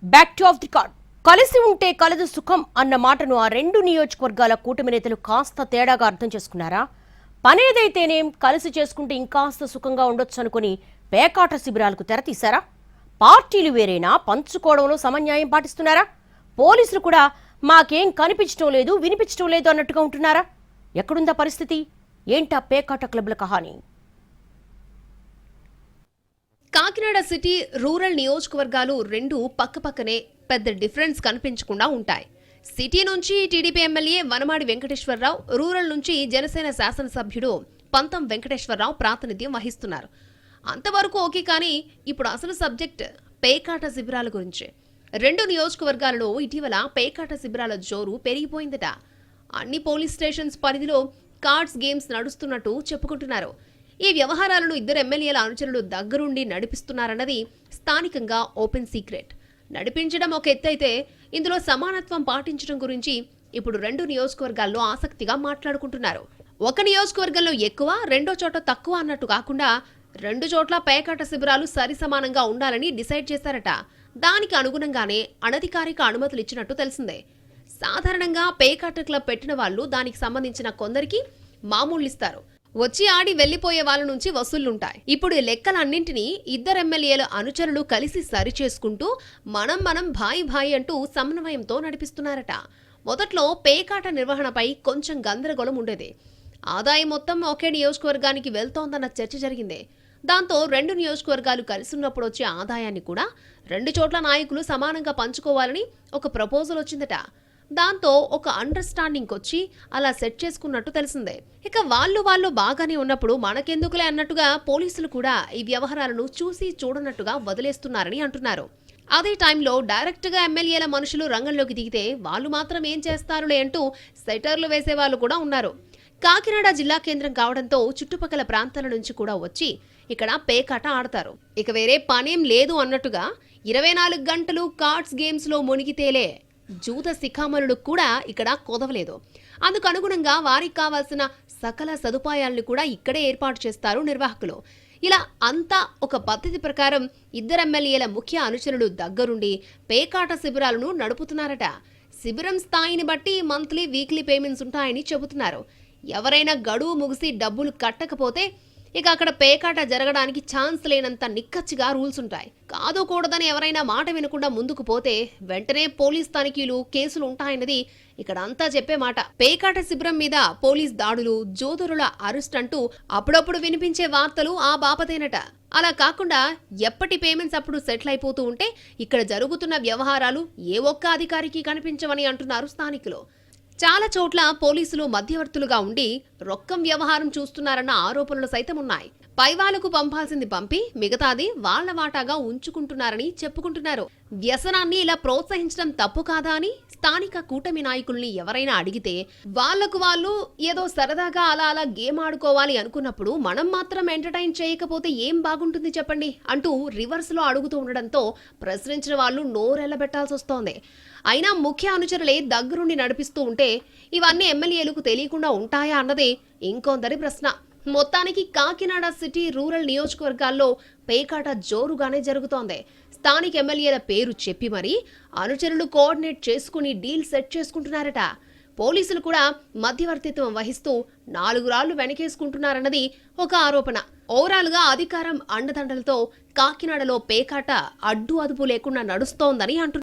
Back to of the card. కలిసి ఉంటే కలదు సుఖం అన్న మాటను ఆ రెండు నియోజకవర్గాల కూటమి నేతలు కాస్త తేడాగా అర్థం చేసుకున్నారా? పనేదైతేనేం కలిసి చేసుకుంటే ఇంకాస్త సుఖంగా ఉండొచ్చు అనుకుని పేకాట శిబిరాలకు తెరతీశారా? పార్టీలు వేరేనా, పంచుకోవడంలో సమన్యాయం పాటిస్తున్నారా? పోలీసులు కూడా మాకేం కనిపించడం లేదు, వినిపించడం లేదు అన్నట్టుగా ఉంటున్నారా? ఎక్కడుందా పరిస్థితి? ఏంటా పేకాట క్లబ్ల కహాని? కాకినాడ సిటీ రూరల్ నియోజకవర్గాలు రెండు పక్కపక్కనే, పెద్ద డిఫరెన్స్ కనిపించకుండా ఉంటాయి. సిటీ నుంచి TDP MLA Vanamadi Venkateswararao, rural నుంచి జనసేన శాసనసభ్యుడు పంతం వెంకటేశ్వరరావు ప్రాతినిధ్యం వహిస్తున్నారు. అంతవరకు ఓకే, కానీ ఇప్పుడు అసలు సబ్జెక్ట్ పేకాట శిబిరాల గురించి. రెండు నియోజకవర్గాలలో ఇటీవల పేకాట శిబిరాల జోరు పెరిగిపోయిందట. అన్ని పోలీస్ స్టేషన్స్ పరిధిలో కార్డ్స్ గేమ్స్ నడుస్తున్నట్టు చెప్పుకుంటున్నారు. ఈ వ్యవహారాలను ఇద్దరు ఎమ్మెల్యేల అనుచరులు దగ్గరుండి నడిపిస్తున్నారన్నది స్థానికంగా ఓపెన్ సీక్రెట్. నడిపించడం ఒక ఎత్తైతే, ఇందులో సమానత్వం పాటించడం గురించి ఇప్పుడు రెండు నియోజకవర్గాల్లో ఆసక్తిగా మాట్లాడుకుంటున్నారు. ఒక నియోజకవర్గంలో ఎక్కువ, రెండో చోట తక్కువ అన్నట్టు కాకుండా రెండు చోట్ల పేకాట శిబిరాలు సరిసమానంగా ఉండాలని డిసైడ్ చేశారట. దానికి అనుగుణంగానే అనధికారిక అనుమతులు ఇచ్చినట్టు తెలిసిందే. సాధారణంగా పేకాట క్లబ్ పెట్టిన వాళ్ళు దానికి సంబంధించిన కొందరికి మామూలు ఇస్తారు. వచ్చి ఆడి వెళ్లిపోయే వాళ్ళ నుంచి వసూళ్లుంటాయి. ఇప్పుడు ఈ లెక్కలన్నింటినీ ఇద్దరు ఎమ్మెల్యేల అనుచరులు కలిసి సరిచేసుకుంటూ మనం భాయి భాయి అంటూ సమన్వయంతో నడిపిస్తున్నారట. మొదట్లో పేకాట నిర్వహణపై కొంచెం గందరగోళం ఉండేది. ఆదాయం మొత్తం ఒకే నియోజకవర్గానికి వెళ్తోందన్న చర్చ జరిగింది. దాంతో రెండు నియోజకవర్గాలు కలిసిన్నప్పుడు వచ్చే ఆదాయాన్ని కూడా రెండు చోట్ల నాయకులు సమానంగా పంచుకోవాలని ఒక ప్రపోజల్ వచ్చిందట. దాంతో ఒక అండర్స్టాండింగ్ వచ్చి అలా సెట్ చేసుకున్నట్టు తెలిసిందే. ఇక వాళ్ళు బాగానే ఉన్నప్పుడు మనకెందుకులే అన్నట్టుగా పోలీసులు కూడా ఈ వ్యవహారాలను చూసి చూడనట్టుగా వదిలేస్తున్నారని అంటున్నారు. అదే టైంలో డైరెక్ట్ గా ఎమ్మెల్యేల మనుషులు రంగంలోకి దిగితే వాళ్ళు మాత్రం ఏం చేస్తారులే అంటూ సెటర్లు వేసే వాళ్ళు కూడా ఉన్నారు. కాకినాడ జిల్లా కేంద్రం కావడంతో చుట్టుపక్కల ప్రాంతాల నుంచి కూడా వచ్చి ఇక్కడ పేకాట ఆడతారు. ఇక వేరే పనేం లేదు అన్నట్టుగా 24 గంటలు కార్డ్స్ గేమ్స్ లో మునిగితేలే జూద శిఖామణులు కూడా ఇక్కడ కొదవలేదు. అందుకు అనుగుణంగా వారికి కావాల్సిన సకల సదుపాయాలను కూడా ఇక్కడే ఏర్పాటు చేస్తారు నిర్వాహకులు. ఇలా అంతా ఒక పద్ధతి ప్రకారం ఇద్దరు ఎమ్మెల్యేల ముఖ్య అనుచరులు దగ్గరుండి పేకాట శిబిరాలను నడుపుతున్నారట. శిబిరం స్థాయిని బట్టి మంత్లీ, వీక్లీ పేమెంట్స్ ఉంటాయని చెబుతున్నారు. ఎవరైనా గడువు ముగిసి డబ్బులు కట్టకపోతే ఇక అక్కడ పేకాట జరగడానికి ఛాన్స్ లేనంత నిక్కచ్చిగా రూల్స్ ఉంటాయి. కాదుకూడదని ఎవరైనా మాట వినకుండా ముందుకు పోతే వెంటనే పోలీస్ తనిఖీలు, కేసులు ఉంటాయన్నది ఇక్కడ అంతా చెప్పే మాట. పేకాట శిబిరం మీద పోలీస్ దాడులు, జోదరుల అరెస్ట్ అంటూ అప్పుడప్పుడు వినిపించే వార్తలు ఆ బాపతేనట. అలా కాకుండా ఎప్పటి పేమెంట్స్ అప్పుడు సెటిల్ అయిపోతూ ఉంటే ఇక్కడ జరుగుతున్న వ్యవహారాలు ఏ ఒక్క అధికారికి కనిపించవని అంటున్నారు స్థానికులు. చాలా చోట్ల పోలీసులు మధ్యవర్తులుగా ఉండి రొక్కం వ్యవహారం చూస్తున్నారన్న ఆరోపణలు సైతం ఉన్నాయి. పైవాళ్లకు పంపాల్సింది పంపి మిగతాది వాళ్ల వాటాగా ఉంచుకుంటున్నారని చెప్పుకుంటున్నారు. వ్యసనాన్ని ఇలా ప్రోత్సహించడం తప్పు కాదా అని స్థానిక కూటమి నాయకుల్ని ఎవరైనా అడిగితే వాళ్లకు వాళ్ళు ఏదో సరదాగా అలా గేమ్ ఆడుకోవాలి అనుకున్నప్పుడు మనం మాత్రం ఎంటర్టైన్ చేయకపోతే ఏం బాగుంటుంది చెప్పండి అంటూ రివర్స్ లో అడుగుతూ ఉండడంతో ప్రశ్నించిన వాళ్ళు నోరెళ్లబెట్టాల్సి వస్తోంది. అయినా ముఖ్య అనుచరులే దగ్గరుండి నడిపిస్తూ ఉంటే ఇవన్నీ ఎమ్మెల్యేలకు తెలియకుండా ఉంటాయా అన్నదే ఇంకొందరి ప్రశ్న. మొత్తానికి కాకినాడ సిటీ రూరల్ నియోజకవర్గాల్లో పేకాట జోరుగానే జరుగుతోంది. స్థానిక ఎమ్మెల్యేల పేరు చెప్పి మరీ అనుచరులు కోఆర్డినేట్ చేసుకుని డీల్ సెట్ చేసుకుంటున్నారట. పోలీసులు కూడా మధ్యవర్తిత్వం వహిస్తూ 4 రాళ్లు వెనకేసుకుంటున్నారన్నది ఒక ఆరోపణ. ఓవరాల్ గా అధికారం అండదండలతో కాకినాడలో పేకాట అడ్డు అదుపు లేకుండా నడుస్తోందని అంటున్నారు.